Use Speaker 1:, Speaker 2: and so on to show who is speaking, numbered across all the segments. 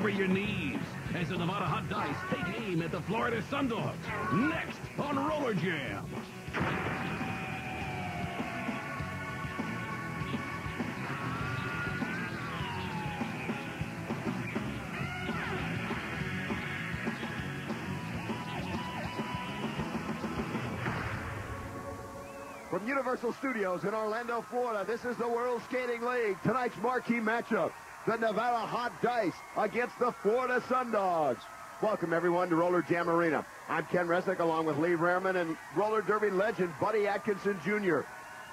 Speaker 1: cover your knees as the Nevada Hot Dice take aim at the Florida Sundogs. Next on RollerJam.
Speaker 2: From Universal Studios in Orlando, Florida, this is the World Skating League. Tonight's marquee matchup, the Nevada Hot Dice against the Florida Sundogs. Welcome, everyone, to RollerJam Arena. I'm Ken Resnick, along with Lee Rehrman and roller derby legend Buddy Atkinson Jr.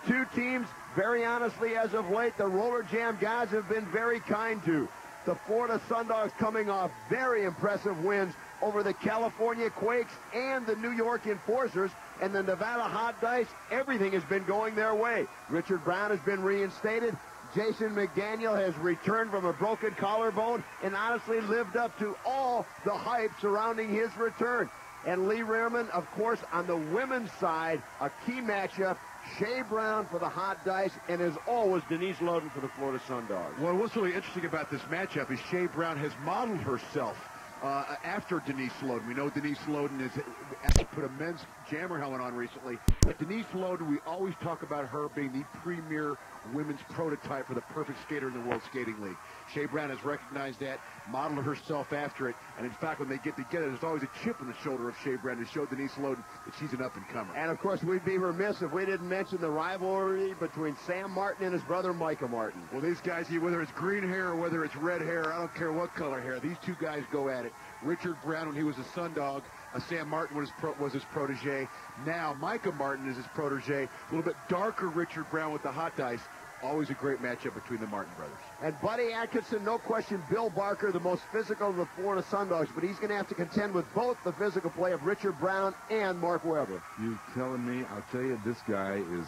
Speaker 2: Two teams, very honestly, as of late, the RollerJam guys have been very kind to. The Florida Sundogs coming off very impressive wins over the California Quakes and the New York Enforcers, and the Nevada Hot Dice, everything has been going their way. Richard Brown has been reinstated. Jason McDaniel has returned from a broken collarbone and honestly lived up to all the hype surrounding his return. And Lee Rehrman, of course, on the women's side, a key matchup. Shea Brown for the Hot Dice, and as always, Denise Loden for the Florida Sundogs.
Speaker 3: Well, what's really interesting about this matchup is Shea Brown has modeled herself after Denise Loden. We know Denise Loden has actually put a men's jammer helmet on recently. But Denise Loden, we always talk about her being the premier women's prototype for the perfect skater in the World Skating League. Shea Brown has recognized that, modeled herself after it, and in fact, when they get together, there's always a chip on the shoulder of Shea Brown to show Denise Loden that she's an up-and-comer.
Speaker 2: And, of course, we'd be remiss if we didn't mention the rivalry between Sam Martin and his brother Micah Martin.
Speaker 3: Well, these guys, whether it's green hair or whether it's red hair, I don't care what color hair, these two guys go at it. Richard Brown, when he was a Sundog, Sam Martin was his protege. Now, Micah Martin is his protege. A little bit darker Richard Brown with the Hot Dice. Always a great matchup between the Martin brothers.
Speaker 2: And Buddy Atkinson, no question, Bill Barker, the most physical of the Florida Sundogs, but he's going to have to contend with both the physical play of Richard Brown and Mark Webber.
Speaker 4: You telling me? I'll tell you, this guy is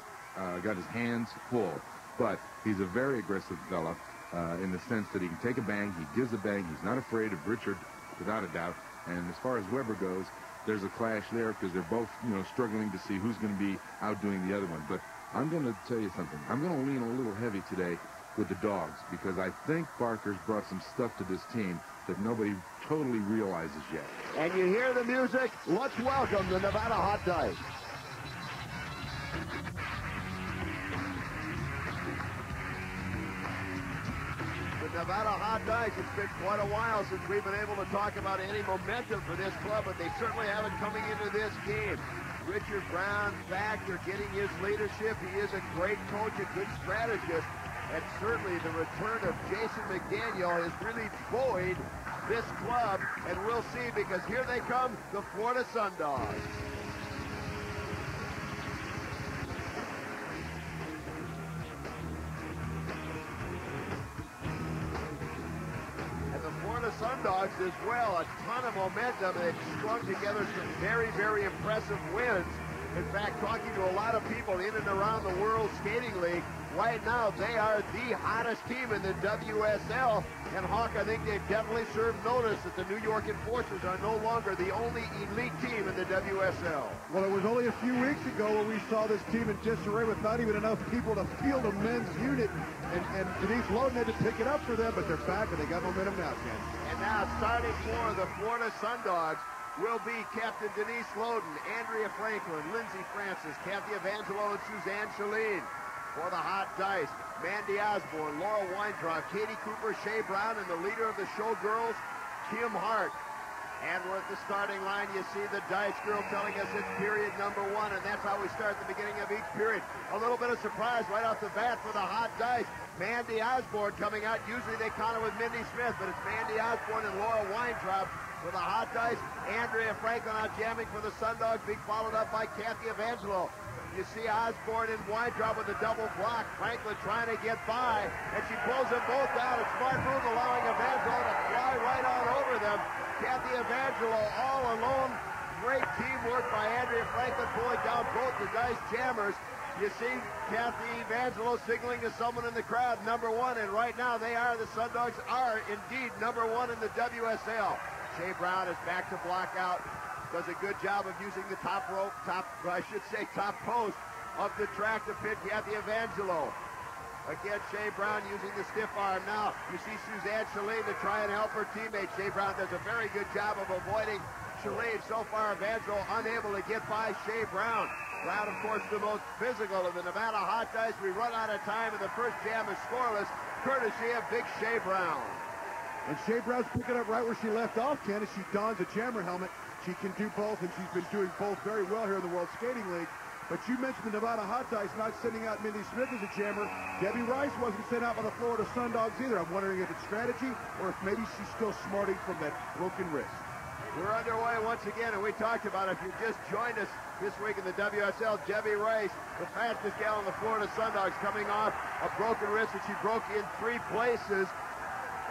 Speaker 4: got his hands full, but he's a very aggressive fella in the sense that he can take a bang, he gives a bang, he's not afraid of Richard, without a doubt. And as far as Webber goes, there's a clash there because they're both, struggling to see who's going to be outdoing the other one. But I'm going to tell you something. I'm going to lean a little heavy today with the dogs because I think Barker's brought some stuff to this team that nobody totally realizes yet.
Speaker 2: And you hear the music? Let's welcome the Nevada Hot Dice. The Nevada Hot Dice, it's been quite a while since we've been able to talk about any momentum for this club, but they certainly haven't coming into this game. Richard Brown back, they're getting his leadership. He is a great coach, a good strategist, and certainly the return of Jason McDaniel has really buoyed this club, and we'll see because here they come, the Florida Sundogs. Sundogs as well, a ton of momentum. They've strung together some very, very impressive wins. In fact, talking to a lot of people in and around the World Skating League, right now they are the hottest team in the WSL. And Hawk, I think they've definitely served notice that the New York Enforcers are no longer the only elite team in the WSL.
Speaker 5: Well, it was only a few weeks ago when we saw this team in disarray with not even enough people to field a men's unit. And Denise Loden had to pick it up for them, but they're back and they got momentum now, Ken.
Speaker 2: And now starting for the Florida Sundogs will be Captain Denise Loden, Andrea Franklin, Lindsey Francis, Kathy Evangelo, and Suzanne Chalene. For the Hot Dice, Mandy Osborne, Laura Weintraub, Katie Cooper, Shea Brown, and the leader of the Showgirls, Kim Hart. And we're at the starting line. You see the Dice girl telling us it's period number 1, and that's how we start the beginning of each period. A little bit of surprise right off the bat for the Hot Dice. Mandy Osborne coming out. Usually they count her with Mindy Smith, but it's Mandy Osborne and Laura Weintraub for the Hot Dice. Andrea Franklin out jamming for the Sundogs, being followed up by Kathy Evangelo. You see Osborne and Weintraub with a double block. Franklin trying to get by, and she pulls them both down. A smart move allowing Evangelo to fly right on over them. Kathy Evangelo all alone. Great teamwork by Andrea Franklin pulling down both the Dice jammers. You see Kathy Evangelo signaling to someone in the crowd, number 1, and right now they are, the Sundogs are indeed number 1 in the WSL. Shea Brown is back to block out. Does a good job of using the top post of the track to pin Kathy Evangelo. Again, Shea Brown using the stiff arm. Now, you see Suzanne Chalene to try and help her teammate. Shea Brown does a very good job of avoiding Chalene. So far, Evangelo unable to get by Shea Brown. Brown, of course, the most physical of the Nevada Hot Dice. We run out of time, and the first jam is scoreless, courtesy of Big Shea Brown.
Speaker 5: And Shea Brown's picking up right where she left off, Ken, as she dons a jammer helmet. She can do both, and she's been doing both very well here in the World Skating League. But you mentioned the Nevada Hot Dice not sending out Mindy Smith as a jammer. Debbie Rice wasn't sent out by the Florida Sundogs either. I'm wondering if it's strategy or if maybe she's still smarting from that broken wrist.
Speaker 2: We're underway once again, and we talked about it. If you just joined us this week in the WSL, Debbie Rice, the fastest gal in the Florida Sundogs, coming off a broken wrist that she broke in 3 places.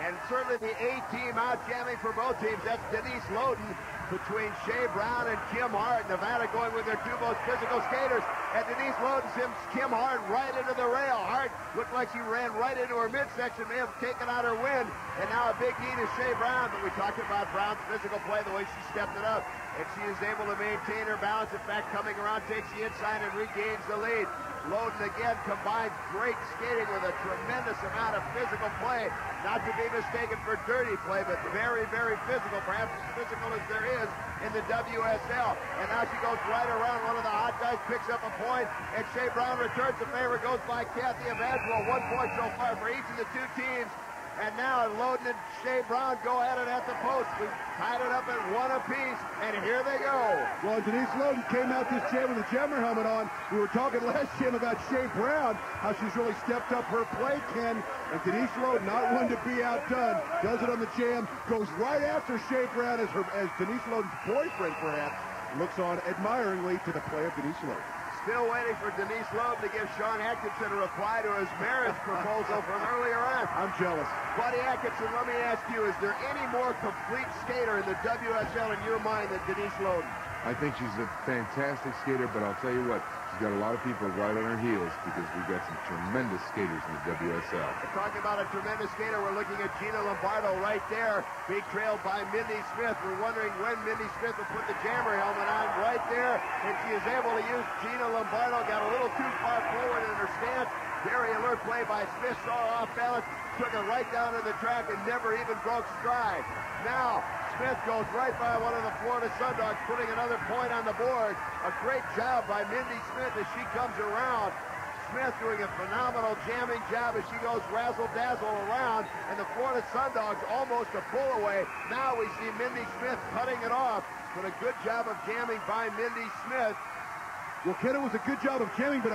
Speaker 2: And certainly the A team out jamming for both teams. That's Denise Loden between Shea Brown and Kim Hart. Nevada going with their 2 most physical skaters. And Denise Loden sends Kim Hart right into the rail. Hart looked like she ran right into her midsection, may have taken out her wind. And now a big knee to Shea Brown. But we talked about Brown's physical play, the way she stepped it up. And she is able to maintain her balance. In fact, coming around, takes the inside and regains the lead. Loden again combines great skating with a tremendous amount of physical play. Not to be mistaken for dirty play, but very, very physical. Perhaps as physical as there is in the WSL. And now she goes right around one of the Hot Dice, picks up a point, and Shea Brown returns the favor, goes by Kathy Evangelo. 1 point so far for each of the 2 teams. And now Loden and Shea Brown go at it at the post. We tied it up at 1 apiece, and here they go.
Speaker 5: Well, Denise Loden came out this jam with a jammer helmet on. We were talking last jam about Shea Brown, how she's really stepped up her play, Ken. And Denise Loden, not one to be outdone, does it on the jam, goes right after Shea Brown as Denise Loden's boyfriend, perhaps, looks on admiringly to the play of Denise Loden.
Speaker 2: Still waiting for Denise Loden to give Sean Atkinson a reply to his marriage proposal from earlier on.
Speaker 5: I'm jealous.
Speaker 2: Buddy Atkinson, let me ask you, is there any more complete skater in the WSL in your mind than Denise Loden?
Speaker 4: I think she's a fantastic skater, but I'll tell you what, she's got a lot of people right on her heels because we've got some tremendous skaters in the WSL.
Speaker 2: We're talking about a tremendous skater. We're looking at Gina Lombardo right there, being trailed by Mindy Smith. We're wondering when Mindy Smith will put the jammer helmet on right there, and she is able to use Gina Lombardo. Got a little too far forward in her stance. Very alert play by Smith, saw her off balance, took it right down to the track and never even broke stride. Now, Smith goes right by one of the Florida Sundogs, putting another point on the board. A great job by Mindy Smith as she comes around. Smith doing a phenomenal jamming job as she goes razzle-dazzle around, and the Florida Sundogs almost a pull away. Now we see Mindy Smith cutting it off, but a good job of jamming by Mindy Smith.
Speaker 5: Well, Ken, it was a good job of jamming, but